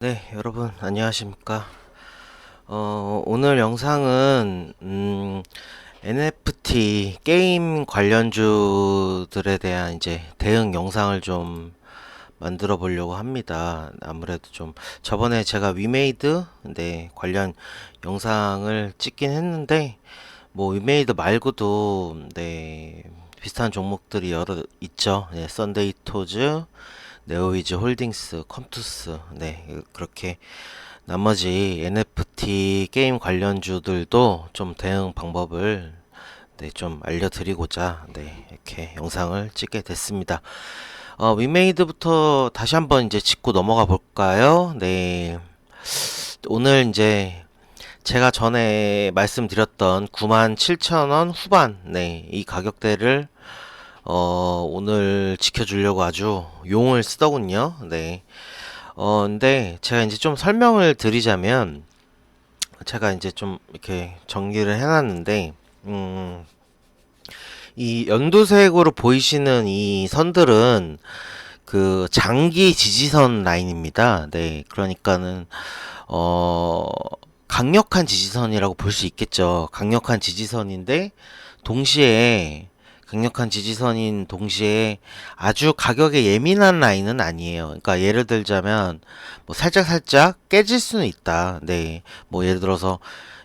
네, 여러분 안녕하십니까? 오늘 영상은 NFT 게임 관련주들에 대한 이제 대응 영상을 좀 만들어 보려고 합니다. 아무래도 좀 저번에 제가 위메이드 관련 영상을 찍긴 했는데 뭐 위메이드 말고도 비슷한 종목들이 여러 있죠. 네, 썬데이 토즈, 네오위즈 홀딩스, 컴투스, 그렇게 나머지 NFT 게임 관련주들도 좀 대응 방법을 좀 알려드리고자 이렇게 영상을 찍게 됐습니다. 위메이드부터 다시 한번 이제 짚고 넘어가 볼까요? 네, 오늘 이제 제가 전에 말씀드렸던 97,000원 후반, 이 가격대를 오늘 지켜주려고 아주 용을 쓰더군요. 근데 제가 이제 좀 설명을 드리자면, 제가 이제 좀 이렇게 정리를 해놨는데, 이 연두색으로 보이시는 이 선들은 그 장기 지지선 라인입니다. 그러니까는, 어, 강력한 지지선이라고 볼 수 있겠죠. 강력한 지지선인데, 동시에 강력한 지지선인 동시에 아주 가격에 예민한 라인은 아니에요. 그러니까 예를 들자면 뭐 살짝 깨질 수는 있다. 뭐 예를 들어서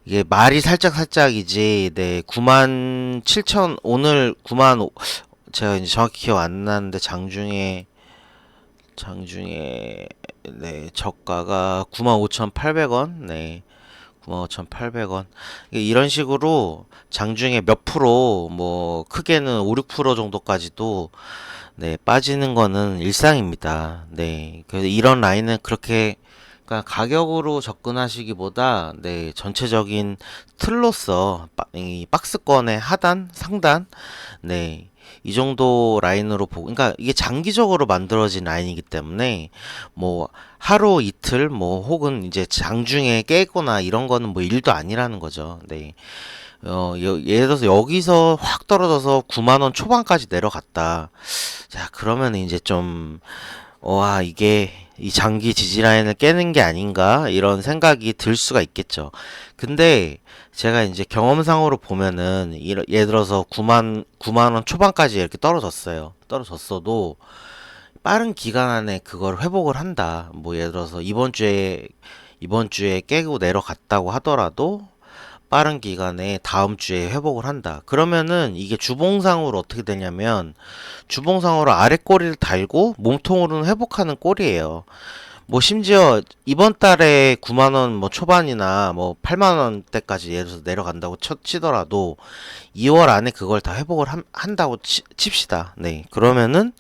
이게 말이 살짝이지. 97,000 오늘 9만 제가 이제 정확히 기억 안 나는데 장중에 저가가 95,800원. 95,800원. 이런 식으로 장중에 몇 프로, 뭐, 크게는 5, 6% 정도까지도, 빠지는 거는 일상입니다. 그래서 이런 라인은 그렇게, 그러니까 가격으로 접근하시기보다, 전체적인 틀로서, 이 박스권의 하단, 상단, 이 정도 라인으로 보고, 그러니까 이게 장기적으로 만들어진 라인이기 때문에, 뭐, 하루 이틀, 뭐, 혹은 이제 장중에 깨거나 이런 거는 뭐 일도 아니라는 거죠. 예를 들어서 여기서 확 떨어져서 9만원 초반까지 내려갔다. 자, 그러면 이제 좀, 와, 이게 이 장기 지지 라인을 깨는 게 아닌가? 이런 생각이 들 수가 있겠죠. 근데 제가 이제 경험상으로 보면은, 예를 들어서 9만원 초반까지 이렇게 떨어졌어요. 떨어졌어도 빠른 기간 안에 그걸 회복을 한다. 뭐 예를 들어서 이번 주에 깨고 내려갔다고 하더라도 빠른 기간에 다음 주에 회복을 한다. 그러면은 이게 주봉상으로 어떻게 되냐면 주봉상으로 아래 꼬리를 달고 몸통으로는 회복하는 꼴이에요. 뭐 심지어 이번 달에 9만 원 뭐 초반이나 뭐 8만 원대까지 예를 들어서 내려간다고 치더라도 2월 안에 그걸 다 회복을 한다고 칩시다. 그러면은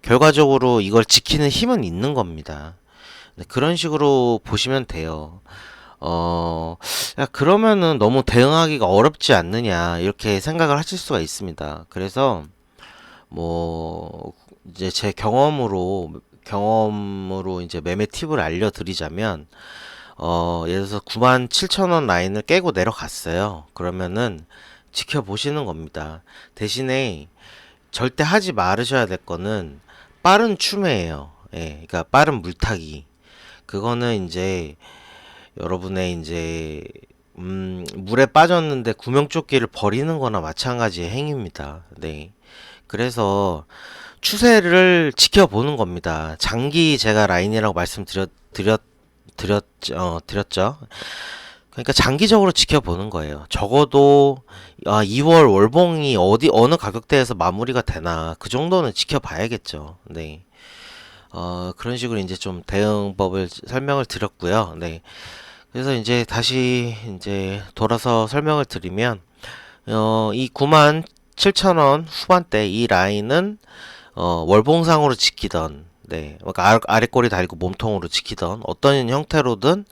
결과적으로 이걸 지키는 힘은 있는 겁니다. 그런 식으로 보시면 돼요. 야, 그러면은 너무 대응하기가 어렵지 않느냐, 이렇게 생각을 하실 수가 있습니다. 그래서, 뭐, 이제 제 경험으로 이제 매매 팁을 알려드리자면, 예를 들어서 97,000원 라인을 깨고 내려갔어요. 그러면은 지켜보시는 겁니다. 대신에 절대 하지 말으셔야 될 거는 빠른 추매예요. 예, 그러니까 빠른 물타기. 그거는 이제 여러분의 이제 물에 빠졌는데 구명조끼를 버리는 거나 마찬가지의 행위입니다. 그래서 추세를 지켜보는 겁니다. 장기 제가 라인이라고 드렸죠. 그러니까 장기적으로 지켜보는 거예요. 적어도 2월 월봉이 어느 가격대에서 마무리가 되나 그 정도는 지켜봐야겠죠. 그런 식으로 이제 좀 대응법을 설명을 드렸고요. 그래서 이제 다시 이제 돌아서 설명을 드리면 이 97,000원 후반대 이 라인은 월봉상으로 지키던 그러니까 아래 꼬리 달고 몸통으로 지키던 어떤 형태로든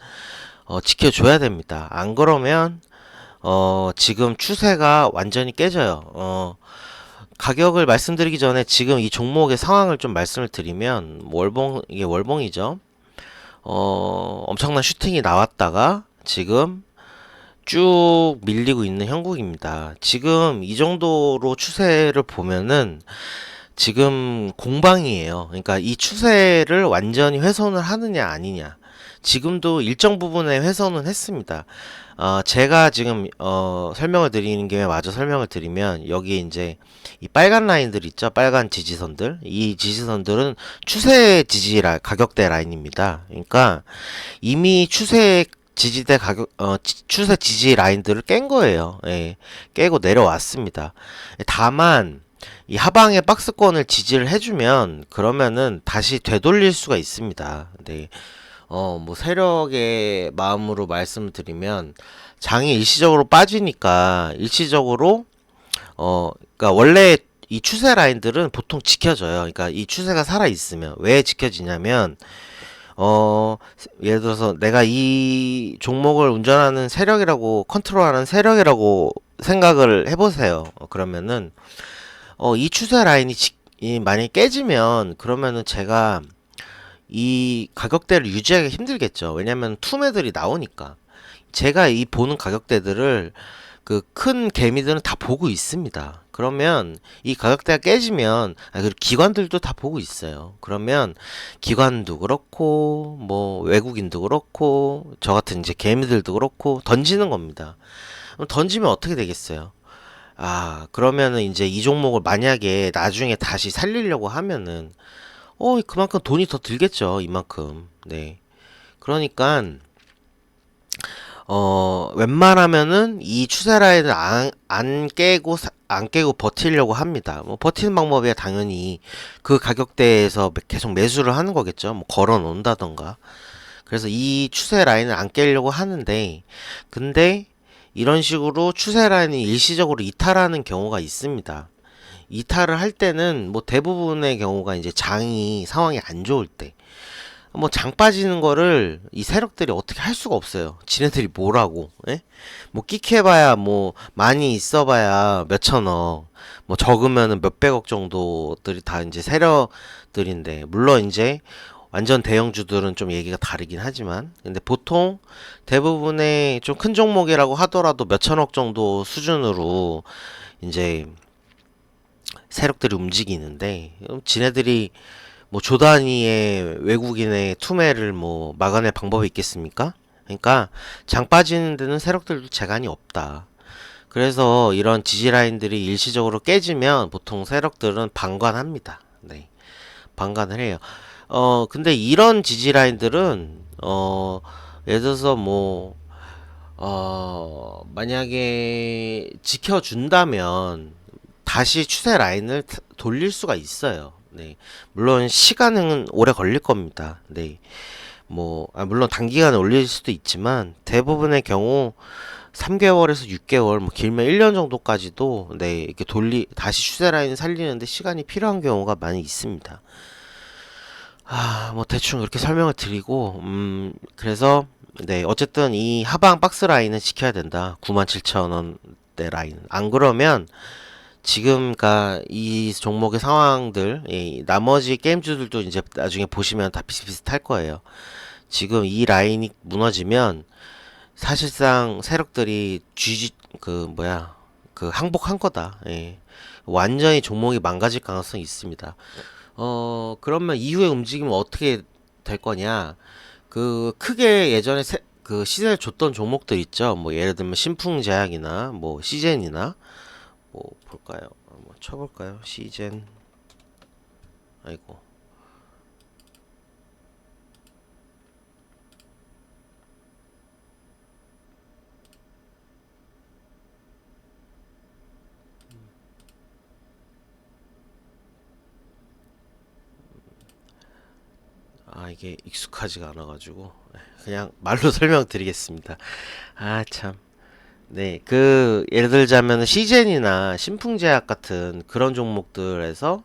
지켜줘야 됩니다. 안 그러면 지금 추세가 완전히 깨져요. 가격을 말씀드리기 전에 지금 이 종목의 상황을 좀 말씀을 드리면 이게 월봉이죠. 엄청난 슈팅이 나왔다가 지금 쭉 밀리고 있는 형국입니다. 지금 이 정도로 추세를 보면은 지금 공방이에요. 그러니까 이 추세를 완전히 훼손을 하느냐 아니냐. 지금도 일정 부분의 훼손은 했습니다. 제가 지금 설명을 드리는 김에 마저 설명을 드리면 여기 이제 이 빨간 라인들 있죠? 빨간 지지선들. 이 지지선들은 추세 가격대 라인입니다. 그러니까 이미 추세 지지 라인들을 깬 거예요. 예, 깨고 내려왔습니다. 다만 이 하방의 박스권을 지지를 해주면 그러면은 다시 되돌릴 수가 있습니다. 네. 뭐 세력의 마음으로 말씀을 드리면 장이 일시적으로 빠지니까 일시적으로 그러니까 원래 이 추세 라인들은 보통 지켜져요. 그러니까 이 추세가 살아 있으면 왜 지켜지냐면 예를 들어서 내가 이 종목을 운전하는 세력이라고 컨트롤하는 세력이라고 생각을 해보세요. 그러면은 이 추세 라인이 만약에 깨지면 그러면은 제가 이 가격대를 유지하기 힘들겠죠. 왜냐면 투매들이 나오니까. 제가 이 보는 가격대들을 그 큰 개미들은 다 보고 있습니다. 그러면 이 가격대가 깨지면 그리고 기관들도 다 보고 있어요. 그러면 기관도 그렇고 뭐 외국인도 그렇고 저 같은 이제 개미들도 그렇고 던지는 겁니다. 그럼 던지면 어떻게 되겠어요? 그러면은 이제 이 종목을 만약에 나중에 다시 살리려고 하면은 그만큼 돈이 더 들겠죠. 이만큼. 네. 그러니까 웬만하면은 이 추세 라인을 안 깨고 버티려고 합니다. 뭐 버티는 방법이야 당연히 그 가격대에서 계속 매수를 하는 거겠죠. 뭐 걸어 놓는다던가. 그래서 이 추세 라인을 안 깨려고 하는데 근데 이런 식으로 추세 라인이 일시적으로 이탈하는 경우가 있습니다. 이탈을 할 때는 뭐 대부분의 경우가 이제 상황이 안 좋을 때 뭐 장 빠지는 거를 이 세력들이 어떻게 할 수가 없어요. 지네들이 뭐라고, 예? 뭐 끽해봐야 뭐 많이 있어봐야 몇천억, 뭐 적으면은 몇백억 정도들이 다 이제 세력들인데 물론 이제 완전 대형주들은 좀 얘기가 다르긴 하지만 근데 보통 대부분의 좀 큰 종목이라고 하더라도 몇천억 정도 수준으로 이제 세력들이 움직이는데 지네들이 뭐 조 단위의 외국인의 투매를 뭐 막아낼 방법이 있겠습니까? 그러니까 장 빠지는 데는 세력들도 재간이 없다. 그래서 이런 지지 라인들이 일시적으로 깨지면 보통 세력들은 방관합니다. 네. 방관을 해요. 근데 이런 지지 라인들은 예를 들어서 뭐 만약에 지켜준다면 다시 추세 라인을 돌릴 수가 있어요. 네. 물론 시간은 오래 걸릴 겁니다. 네. 물론 단기간에 올릴 수도 있지만 대부분의 경우 3개월에서 6개월, 뭐 길면 1년 정도까지도 네, 이렇게 다시 추세 라인 살리는데 시간이 필요한 경우가 많이 있습니다. 뭐 대충 이렇게 설명을 드리고 그래서 네, 어쨌든 이 하방 박스 라인은 지켜야 된다. 97,000원대 라인. 안 그러면 지금가 이 종목의 상황들, 나머지 게임주들도 이제 나중에 보시면 다 비슷비슷할 거예요. 지금 이 라인이 무너지면 사실상 세력들이 항복한 거다. 예. 완전히 종목이 망가질 가능성이 있습니다. 그러면 이후에 움직이면 어떻게 될 거냐? 크게 예전에 그 시세를 줬던 종목들 있죠. 뭐 예를 들면 신풍제약이나 뭐 시젠이나 뭐 볼까요? 한번 쳐볼까요? 시젠. 아이고. 이게 익숙하지가 않아가지고 그냥 말로 설명드리겠습니다. 참. 네, 예를 들자면 시젠이나 신풍제약 같은 그런 종목들에서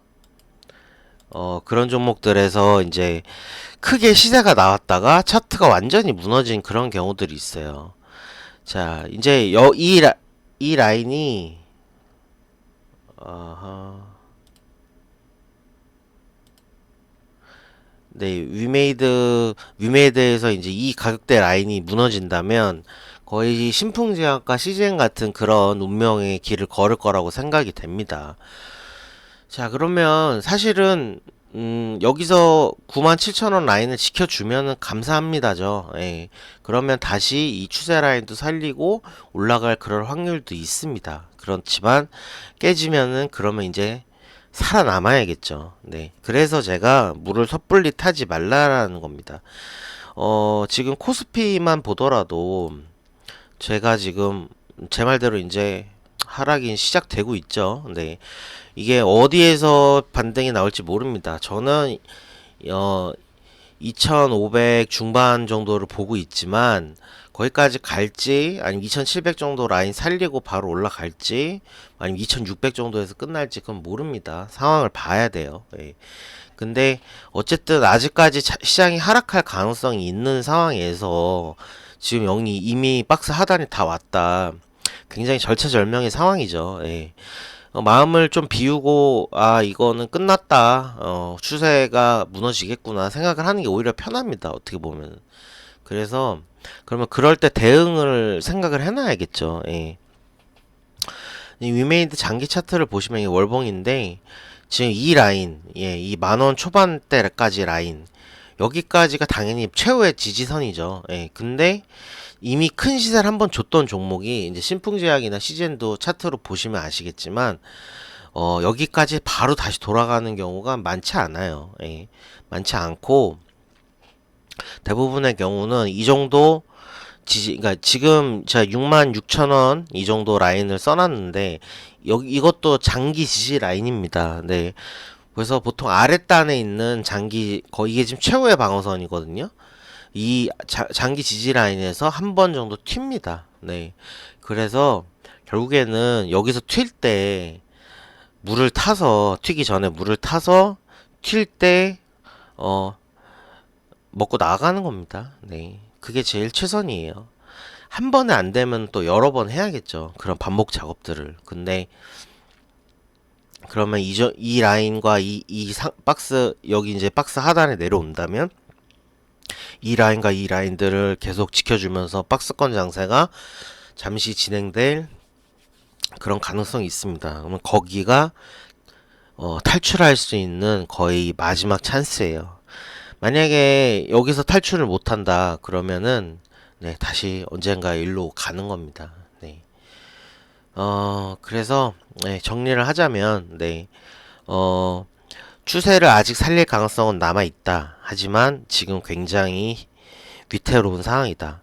이제 크게 시세가 나왔다가 차트가 완전히 무너진 그런 경우들이 있어요. 자, 이제 이 라인이 네, 위메이드에서 이제 이 가격대 라인이 무너진다면 거의 신풍제약과 시젠 같은 그런 운명의 길을 걸을 거라고 생각이 됩니다. 자, 그러면 사실은 여기서 97,000원 라인을 지켜주면은 감사합니다죠. 예. 그러면 다시 이 추세 라인도 살리고 올라갈 그럴 확률도 있습니다. 그렇지만 깨지면은 그러면 이제 살아남아야겠죠. 네. 그래서 제가 물을 섣불리 타지 말라라는 겁니다. 지금 코스피만 보더라도 제가 지금 제 말대로 이제 하락이 시작되고 있죠. 네. 이게 어디에서 반등이 나올지 모릅니다. 저는 2500 중반 정도를 보고 있지만 거기까지 갈지 아니면 2700 정도 라인 살리고 바로 올라갈지 아니면 2600 정도에서 끝날지 그건 모릅니다. 상황을 봐야 돼요. 예. 근데 어쨌든 아직까지 시장이 하락할 가능성이 있는 상황에서 지금 영이 이미 박스 하단이 다 왔다. 굉장히 절체절명의 상황이죠. 예. 마음을 좀 비우고 아 이거는 끝났다 추세가 무너지겠구나 생각을 하는 게 오히려 편합니다 어떻게 보면. 그래서 그러면 그럴 때 대응을 생각을 해놔야겠죠. 예. 이 위메이드 장기 차트를 보시면 이 월봉인데 지금 이 라인 이 만원 초반대까지 라인 여기까지가 당연히 최후의 지지선이죠. 예. 근데 이미 큰 시세를 한번 줬던 종목이 이제 신풍제약이나 시젠도 차트로 보시면 아시겠지만 여기까지 바로 다시 돌아가는 경우가 많지 않아요. 예. 많지 않고 대부분의 경우는 이 정도 그러니까 지금 제가 66,000원 이 정도 라인을 써놨는데 이것도 장기 지지 라인입니다. 네. 그래서 보통 아랫단에 있는 장기 이게 지금 최후의 방어선이거든요. 이 장기 지지 라인에서 한 번 정도 튑니다. 네. 그래서 결국에는 여기서 튈 때 물을 타서 튀기 전에 물을 타서 튈 때 먹고 나가는 겁니다. 네. 그게 제일 최선이에요. 한 번에 안 되면 또 여러 번 해야겠죠. 그런 반복 작업들을. 근데 그러면 이 라인과 박스 여기 이제 박스 하단에 내려온다면 이 라인과 이 라인들을 계속 지켜주면서 박스권 장세가 잠시 진행될 그런 가능성이 있습니다. 그러면 거기가 탈출할 수 있는 거의 마지막 찬스예요. 만약에 여기서 탈출을 못한다 그러면은 네, 다시 언젠가 일로 가는 겁니다. 네. 그래서 네, 정리를 하자면 네. 추세를 아직 살릴 가능성은 남아 있다. 하지만 지금 굉장히 위태로운 상황이다.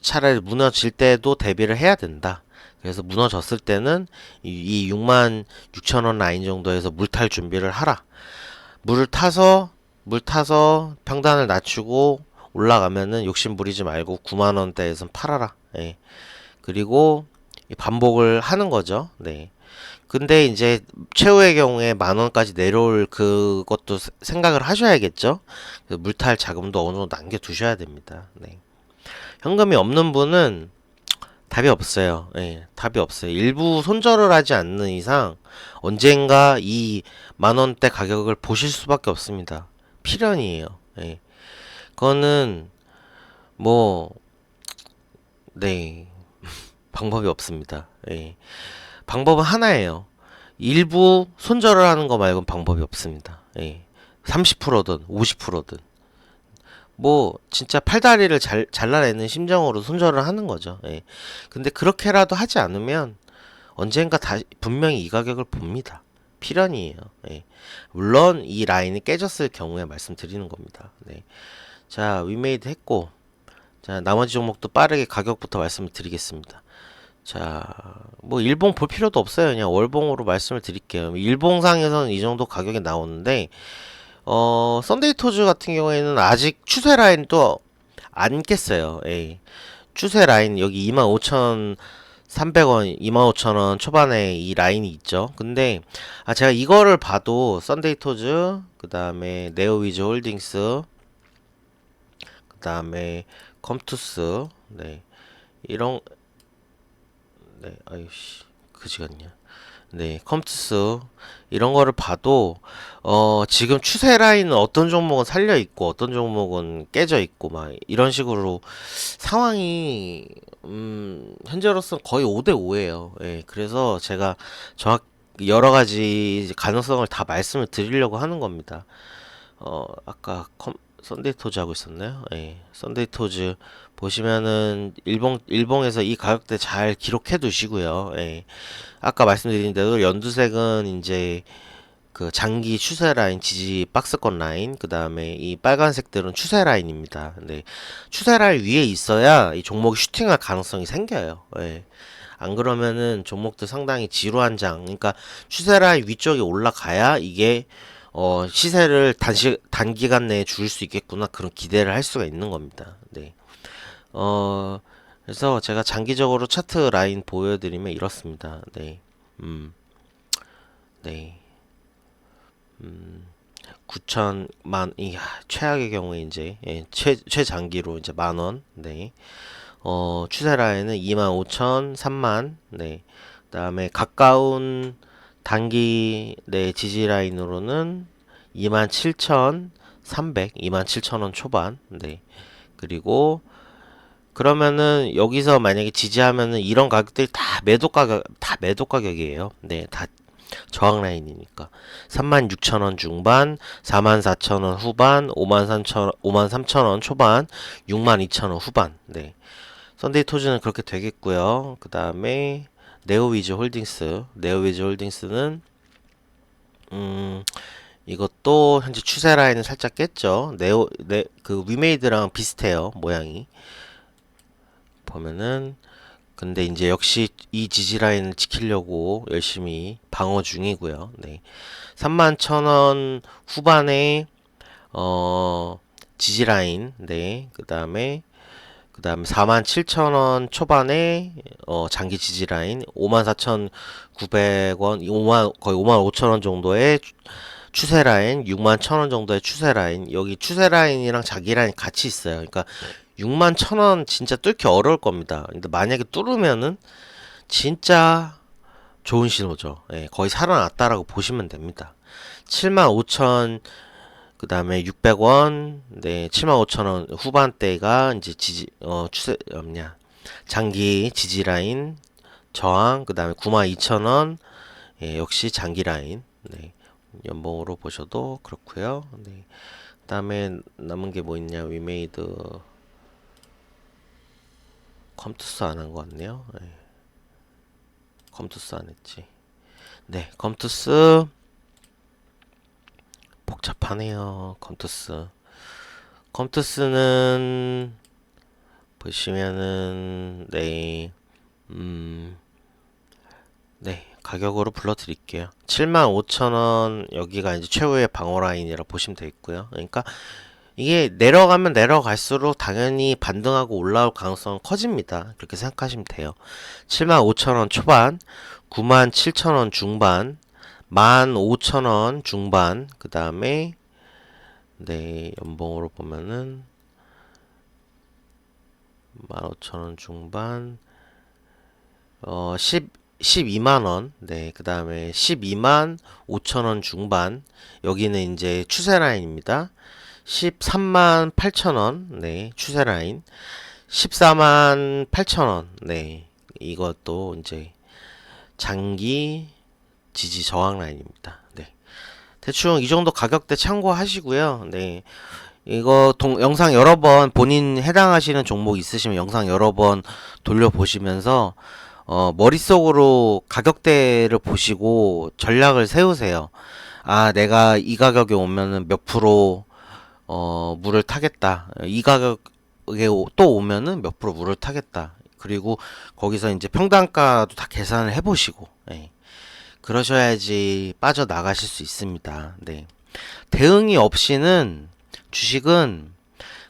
차라리 무너질 때도 대비를 해야 된다. 그래서 무너졌을 때는 이 66,000원 라인 정도에서 물탈 준비를 하라. 물 타서 평단을 낮추고 올라가면은 욕심 부리지 말고 9만원대에선 팔아라. 예. 그리고 반복을 하는 거죠. 네. 근데 이제 최후의 경우에 10,000원까지 내려올 그것도 생각을 하셔야겠죠. 물탈 자금도 어느 정도 남겨 두셔야 됩니다. 네. 현금이 없는 분은 답이 없어요. 예, 답이 없어요. 일부 손절을 하지 않는 이상 언젠가 이 10,000원대 가격을 보실 수밖에 없습니다. 필연이에요. 예. 그거는 뭐 네. 방법이 없습니다. 예. 방법은 하나예요. 일부 손절을 하는 거 말고는 방법이 없습니다. 예. 30%든 50%든 뭐 진짜 팔다리를 잘라내는 심정으로 손절을 하는 거죠. 예. 근데 그렇게라도 하지 않으면 언젠가 분명히 이 가격을 봅니다. 필연이에요. 예. 물론 이 라인이 깨졌을 경우에 말씀드리는 겁니다. 네. 자, 위메이드 했고 자, 나머지 종목도 빠르게 가격부터 말씀을 드리겠습니다. 자, 뭐 일봉 볼 필요도 없어요. 그냥 월봉으로 말씀을 드릴게요. 일봉상에서는 이 정도 가격이 나오는데 썬데이 토즈 같은 경우에는 아직 추세 라인도 안 깼어요. 예. 추세 라인 여기 25,300원, 25,000원 초반에 이 라인이 있죠. 근데 제가 이거를 봐도 썬데이 토즈, 그 다음에 네오위즈 홀딩스, 그 다음에 컴투스, 네. 이런 네, 아유씨, 그지 같냐. 네, 컴투스 이런 거를 봐도 지금 추세 라인은 어떤 종목은 살려 있고 어떤 종목은 깨져 있고 막 이런 식으로 상황이 현재로서는 거의 5대 5예요. 예, 그래서 제가 여러 가지 가능성을 다 말씀을 드리려고 하는 겁니다. 아까 썬데이 토즈 하고 있었나요? 예. 썬데이 토즈 보시면은 일봉에서 이 가격대 잘 기록해 두시고요. 예. 아까 말씀드린 대로 연두색은 이제 그 장기 추세 라인, 지지 박스권 라인, 그 다음에 이 빨간색들은 추세 라인입니다. 네. 추세 라인 위에 있어야 이 종목이 슈팅할 가능성이 생겨요. 예. 안 그러면은 종목도 상당히 지루한 장. 그러니까 추세 라인 위쪽에 올라가야 이게 시세를 단기간 내에 줄 수 있겠구나. 그런 기대를 할 수가 있는 겁니다. 네. 그래서 제가 장기적으로 차트 라인 보여드리면 이렇습니다. 네. 네. 9천만, 최악의 경우에 이제, 최장기로 이제 만원, 네. 추세 라인은 25,000, 3만, 네. 그 다음에 가까운 단기 내 지지 라인으로는 27,300, 27,000원 초반, 네. 그리고 그러면은 여기서 만약에 지지하면은 이런 가격들이 다 매도 가격이에요. 네, 다 저항 라인이니까 36,000원 중반, 44,000원 후반, 53,000원 초반, 62,000원 후반. 네. 썬데이 토즈는 그렇게 되겠고요. 그 다음에 네오위즈 홀딩스는 이것도 현재 추세 라인을 살짝 깼죠. 그 위메이드랑 비슷해요, 모양이. 보면은 근데 이제 역시 이 지지 라인을 지키려고 열심히 방어 중이고요. 네. 31,000원 후반에 지지 라인. 네. 그다음에 47,000원 초반에 장기 지지 라인 54,900원, 거의 55,000원 정도의 추세 라인, 61,000원 정도의 추세 라인. 여기 추세 라인이랑 자기 라인 같이 있어요. 그러니까 61,000원 진짜 뚫기 어려울 겁니다. 근데 만약에 뚫으면은 진짜 좋은 신호죠. 예, 거의 살아났다라고 보시면 됩니다. 75,000, 그 다음에 600원, 네, 75,000원 후반대가 이제 장기 지지 라인, 저항, 그 다음에 92,000원, 예, 역시 장기 라인, 네, 연봉으로 보셔도 그렇고요. 네, 그 다음에 남은 게 뭐 있냐, 위메이드, 컴투스 안 한 것 같네요. 네. 컴투스 안 했지. 네, 컴투스 복잡하네요. 컴투스는 보시면은 네, 네, 가격으로 불러드릴게요. 75,000원 여기가 이제 최후의 방어 라인이라 보시면 되겠고요. 그러니까 이게 내려가면 내려갈수록 당연히 반등하고 올라올 가능성은 커집니다. 그렇게 생각하시면 돼요. 75,000원 초반, 97,000원 중반, 15,000원 중반, 그 다음에 네, 연봉으로 보면은 15,000원 중반, 12만원, 네, 그 다음에 12만 5천원 중반, 여기는 이제 추세 라인입니다. 13만 8천원, 네, 추세 라인. 14만 8천원, 네, 이것도 이제 장기 지지 저항 라인입니다. 네, 대충 이 정도 가격대 참고하시고요. 네, 이거 영상 여러 번 본인 해당하시는 종목 있으시면 영상 여러 번 돌려보시면서 머릿속으로 가격대를 보시고 전략을 세우세요. 아, 내가 이 가격에 오면은 몇 프로 물을 타겠다. 이 가격에 또 오면은 몇 프로 물을 타겠다. 그리고 거기서 이제 평단가도 다 계산을 해보시고, 예. 그러셔야지 빠져나가실 수 있습니다. 네. 대응이 없이는 주식은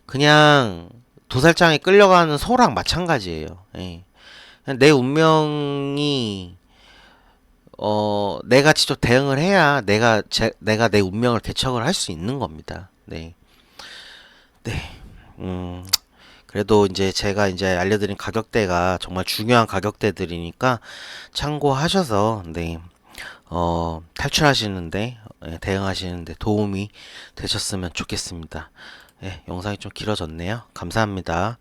그냥 도살장에 끌려가는 소랑 마찬가지예요. 예. 내 운명이 내가 직접 대응을 해야 내가 내 운명을 개척을 할 수 있는 겁니다. 네. 네. 그래도 이제 제가 이제 알려드린 가격대가 정말 중요한 가격대들이니까 참고하셔서 네. 탈출하시는데 대응하시는데 도움이 되셨으면 좋겠습니다. 네, 영상이 좀 길어졌네요. 감사합니다.